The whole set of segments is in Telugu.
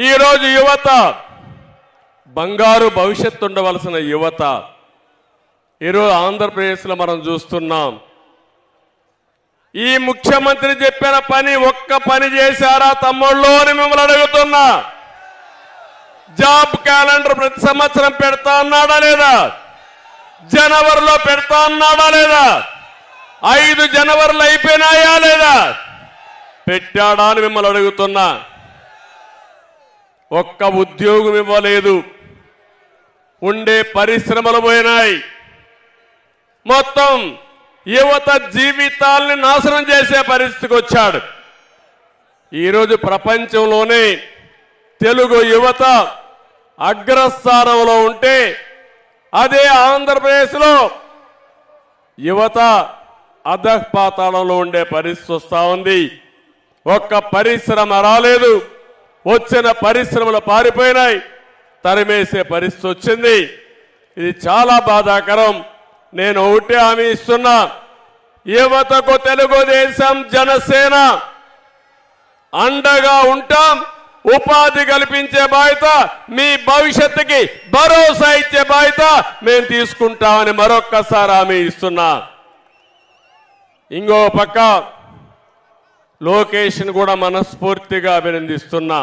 ఈరోజు యువత బంగారు భవిష్యత్తు ఉండవలసిన యువత ఈరోజు ఆంధ్రప్రదేశ్లో మనం చూస్తున్నాం. ఈ ముఖ్యమంత్రి చెప్పిన పని ఒక్క పని చేశారా తమ్ముళ్ళు అని మిమ్మల్ని అడుగుతున్నా. జాబ్ క్యాలెండర్ ప్రతి సంవత్సరం పెడతా అన్నాడా లేదా? జనవరిలో పెడతా అన్నాడా లేదా? 5 జనవరిలు అయిపోయినాయా లేదా? పెట్టాడా అని మిమ్మల్ని అడుగుతున్నా. ఒక్క ఉద్యోగం ఇవ్వలేదు. ఉండే పరిశ్రమలు పోయినాయి. మొత్తం యువత జీవితాల్ని నాశనం చేసే పరిస్థితికి వచ్చాడు. ఈరోజు ప్రపంచంలోనే తెలుగు యువత అగ్రస్థానంలో ఉంటే అదే ఆంధ్రప్రదేశ్లో యువత అధఃపాతాళంలో ఉండే పరిస్థితి వస్తూ ఉంది. ఒక్క పరిశ్రమ రాలేదు. వచ్చిన పరిశ్రమలు పారిపోయినాయి. తరిమేసే పరిస్థితి వచ్చింది. ఇది చాలా బాధాకరం. నేను ఒకటే హామీ ఇస్తున్నా, యువతకు తెలుగుదేశం జనసేన అండగా ఉంటాం. ఉపాధి కల్పించే బాధ్యత, మీ భవిష్యత్తుకి భరోసా ఇచ్చే బాధ్యత మేము తీసుకుంటామని మరొక్కసారి హామీ ఇస్తున్నా. ఇంకో పక్క లోకేష్ని కూడా మనస్ఫూర్తిగా అభినందిస్తున్నా.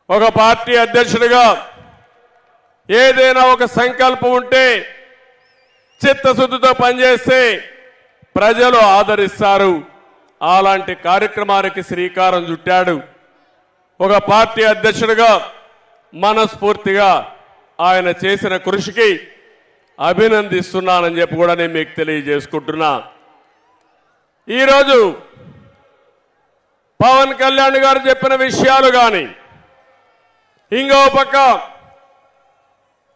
ఒక పార్టీ అధ్యక్షుడిగా ఏదైనా ఒక సంకల్పం ఉంటే చిత్తశుద్ధితో పనిచేస్తే ప్రజలు ఆదరిస్తారు. అలాంటి కార్యక్రమానికి శ్రీకారం చుట్టాడు. ఒక పార్టీ అధ్యక్షుడిగా మనస్ఫూర్తిగా ఆయన చేసిన కృషికి అభినందిస్తున్నానని చెప్పి కూడా నేను మీకు తెలియజేసుకుంటున్నా. ఈరోజు పవన్ కళ్యాణ్ గారు చెప్పిన విషయాలు కానీ, ఇంకో పక్క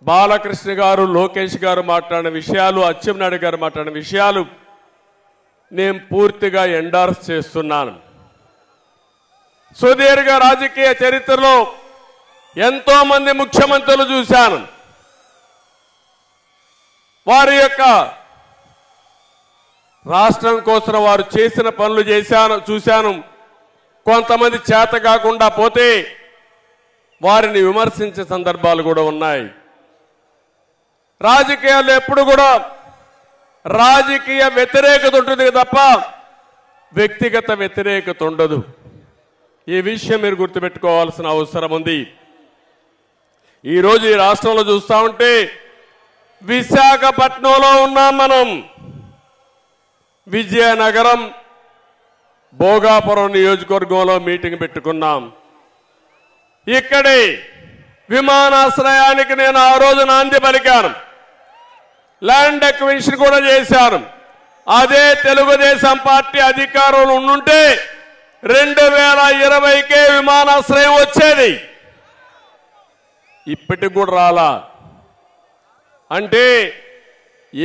బాలకృష్ణ గారు, లోకేష్ గారు మాట్లాడిన విషయాలు, అచ్చెన్నాయుడు గారు మాట్లాడిన విషయాలు నేను పూర్తిగా ఎండార్స్ చేస్తున్నాను. సుదీర్ఘ రాజకీయ చరిత్రలో ఎంతో మంది ముఖ్యమంత్రులు చూశాను. వారి యొక్క రాష్ట్రం కోసం వారు చేసిన పనులు చూశాను. కొంతమంది చేత కాకుండా పోతే వారిని విమర్శించే సందర్భాలు కూడా ఉన్నాయి. రాజకీయాల్లో ఎప్పుడు కూడా రాజకీయ వ్యతిరేకత ఉంటుంది తప్ప వ్యక్తిగత వ్యతిరేకత ఉండదు. ఈ విషయం మీరు గుర్తుపెట్టుకోవాల్సిన అవసరం ఉంది. ఈరోజు ఈ రాష్ట్రంలో చూస్తూ ఉంటే విశాఖపట్నంలో ఉన్నాం మనం. విజయనగరం, భోగాపురం నియోజకవర్గంలో మీటింగ్ పెట్టుకున్నాం. ఇక్కడే విమానాశ్రయానికి నేను ఆ రోజు నాంది పలికాను. ల్యాండ్ అక్విజిషన్ కూడా చేశాను. అదే తెలుగుదేశం పార్టీ అధికారంలో ఉండుంటే 2020కే విమానాశ్రయం వచ్చేది. ఇప్పటికి కూడా రాలా. అంటే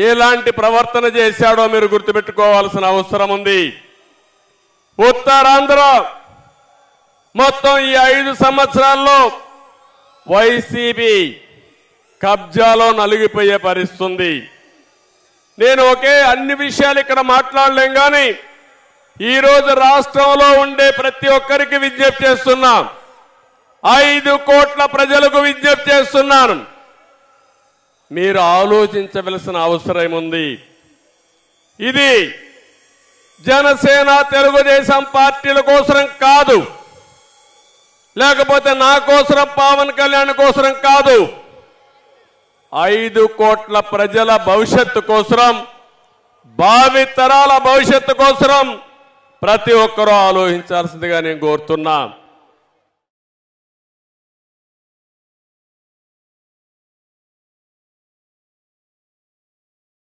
ఎలాంటి ప్రవర్తన చేశాడో మీరు గుర్తుపెట్టుకోవాల్సిన అవసరం ఉంది. ఉత్తరాంధ్ర మొత్తం ఈ 5 సంవత్సరాల్లో వైసీపీ కబ్జాలో నలిగిపోయే పరిస్థితి. నేను అన్ని విషయాలు ఇక్కడ మాట్లాడలేం కానీ ఈరోజు రాష్ట్రంలో ఉండే ప్రతి ఒక్కరికి విజ్ఞప్తి చేస్తున్నా. 5 కోట్ల ప్రజలకు విజ్ఞప్తి చేస్తున్నాను. మీరు ఆలోచించవలసిన అవసరం ఉంది. ఇది జనసేన తెలుగుదేశం పార్టీల కోసం కాదు, లేకపోతే నా కోసం, పవన్ కళ్యాణ్ కోసం కాదు. 5 కోట్ల ప్రజల భవిష్యత్తు కోసం, భావితరాల భవిష్యత్తు కోసం ప్రతి ఒక్కరూ ఆలోచించాల్సిందిగా నేను కోరుతున్నా.